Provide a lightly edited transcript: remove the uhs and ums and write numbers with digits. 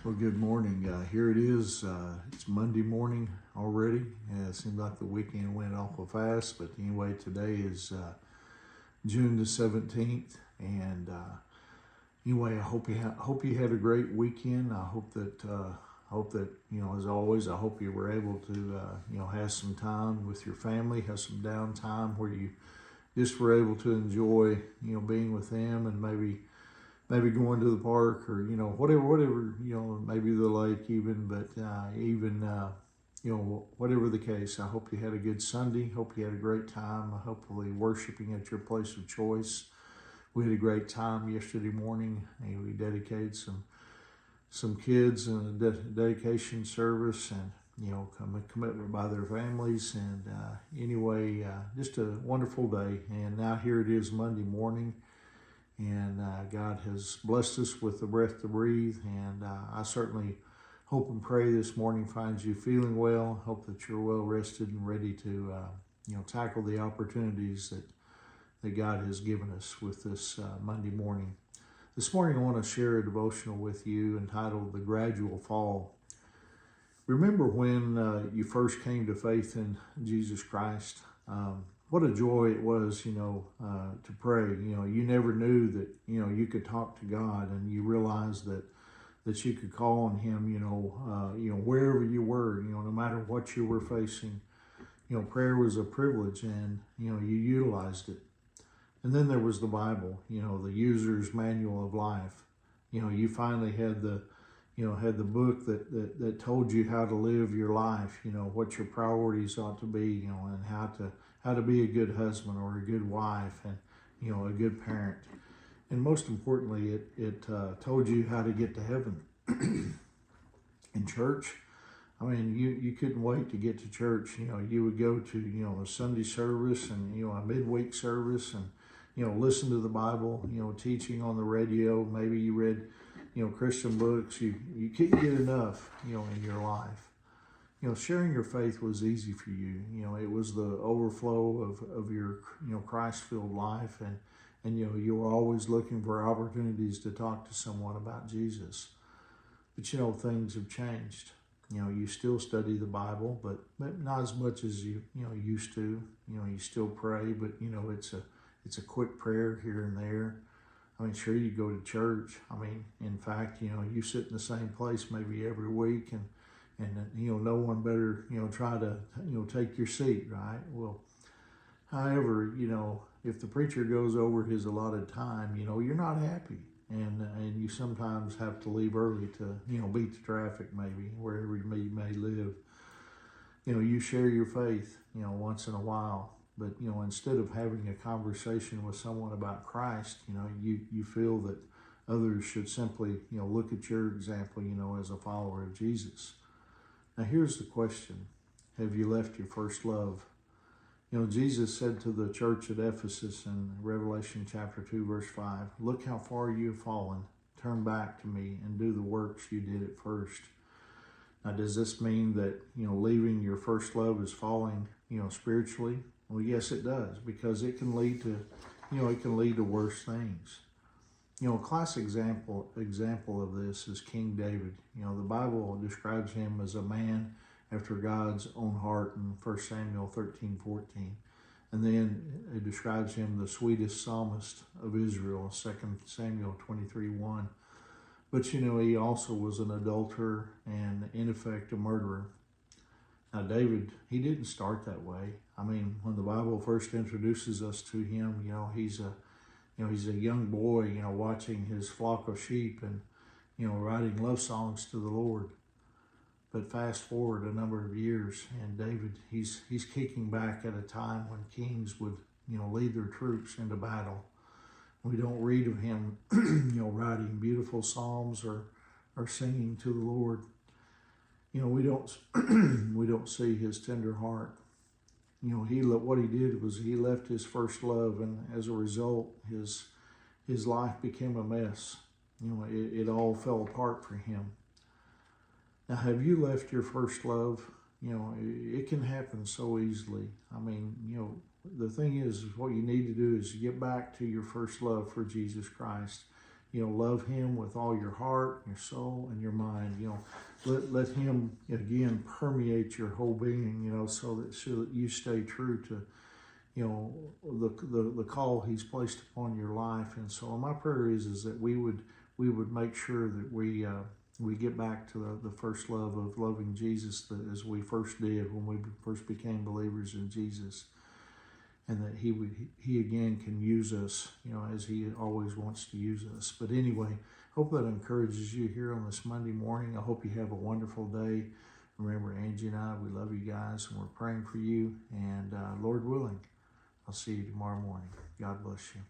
Well, good morning. Here it is. It's Monday morning already. It seems like the weekend went awful fast, but anyway, today is June the 17th, and anyway, I hope you had a great weekend. I hope that as always, I hope you were able to have some time with your family, have some downtime where you just were able to enjoy being with them, and maybe going to the park, or whatever, maybe the lake even, but whatever the case. I hope you had a good Sunday. Hope you had a great time, hopefully worshiping at your place of choice. We had a great time yesterday morning, and we dedicated some kids in a dedication service, and commitment by their families, and just a wonderful day. And now here it is, Monday morning, and God has blessed us with the breath to breathe, and I certainly hope and pray this morning finds you feeling well. Hope that you're well rested and ready to tackle the opportunities that God has given us with this Monday morning. This morning I want to share a devotional with you entitled The Gradual Fall. Remember when you first came to faith in Jesus Christ? What a joy it was, to pray. You never knew that, you could talk to God, and you realized that you could call on Him, wherever you were, no matter what you were facing. Prayer was a privilege, and, you utilized it. And then there was the Bible, the user's manual of life. You finally had the book that told you how to live your life, what your priorities ought to be, and how to be a good husband or a good wife, and, a good parent. And most importantly, it told you how to get to heaven. In church, I mean, you couldn't wait to get to church. You would go to, a Sunday service, and, a midweek service, and, listen to the Bible, teaching on the radio. Maybe you read, Christian books. You couldn't get enough, in your life. Sharing your faith was easy for you. It was the overflow of your, Christ-filled life, and you were always looking for opportunities to talk to someone about Jesus. But, things have changed. You still study the Bible, but not as much as you used to. You still pray, but, it's a quick prayer here and there. I mean, sure, you go to church. I mean, in fact, you sit in the same place maybe every week, and no one better, try to, take your seat, right? Well, however, if the preacher goes over his allotted time, you're not happy, and you sometimes have to leave early to, beat the traffic maybe, wherever you may live. You share your faith, once in a while. But, instead of having a conversation with someone about Christ, you feel that others should simply, look at your example, as a follower of Jesus. Now, here's the question. Have you left your first love? Jesus said to the church at Ephesus in Revelation chapter 2, verse 5, "Look how far you have fallen. Turn back to me and do the works you did at first." Now, does this mean that, leaving your first love is falling, spiritually? Well, yes, it does, because it can lead to worse things. A classic example of this is King David. The Bible describes him as a man after God's own heart in 1 Samuel 13:14. And then it describes him the sweetest psalmist of Israel, 2 Samuel 23:1. But, he also was an adulterer and, in effect, a murderer. Now, David, he didn't start that way. I mean, when the Bible first introduces us to him, he's a young boy, watching his flock of sheep, and, writing love songs to the Lord. But fast forward a number of years, and David, he's kicking back at a time when kings would, lead their troops into battle. We don't read of him, writing beautiful psalms or singing to the Lord. We don't see his tender heart. What he did was he left his first love, and as a result, his life became a mess. It all fell apart for him. Now, have you left your first love? It can happen so easily. I mean, the thing is, what you need to do is get back to your first love for Jesus Christ. love him with all your heart, your soul, and your mind. Let him again permeate your whole being, so that you stay true to, the call he's placed upon your life. And so my prayer is that we would make sure that we get back to the first love of loving Jesus as we first did when we first became believers in Jesus, and that he again can use us, as he always wants to use us. But anyway, hope that encourages you here on this Monday morning. I hope you have a wonderful day. Remember, Angie and I, we love you guys, and we're praying for you. And Lord willing, I'll see you tomorrow morning. God bless you.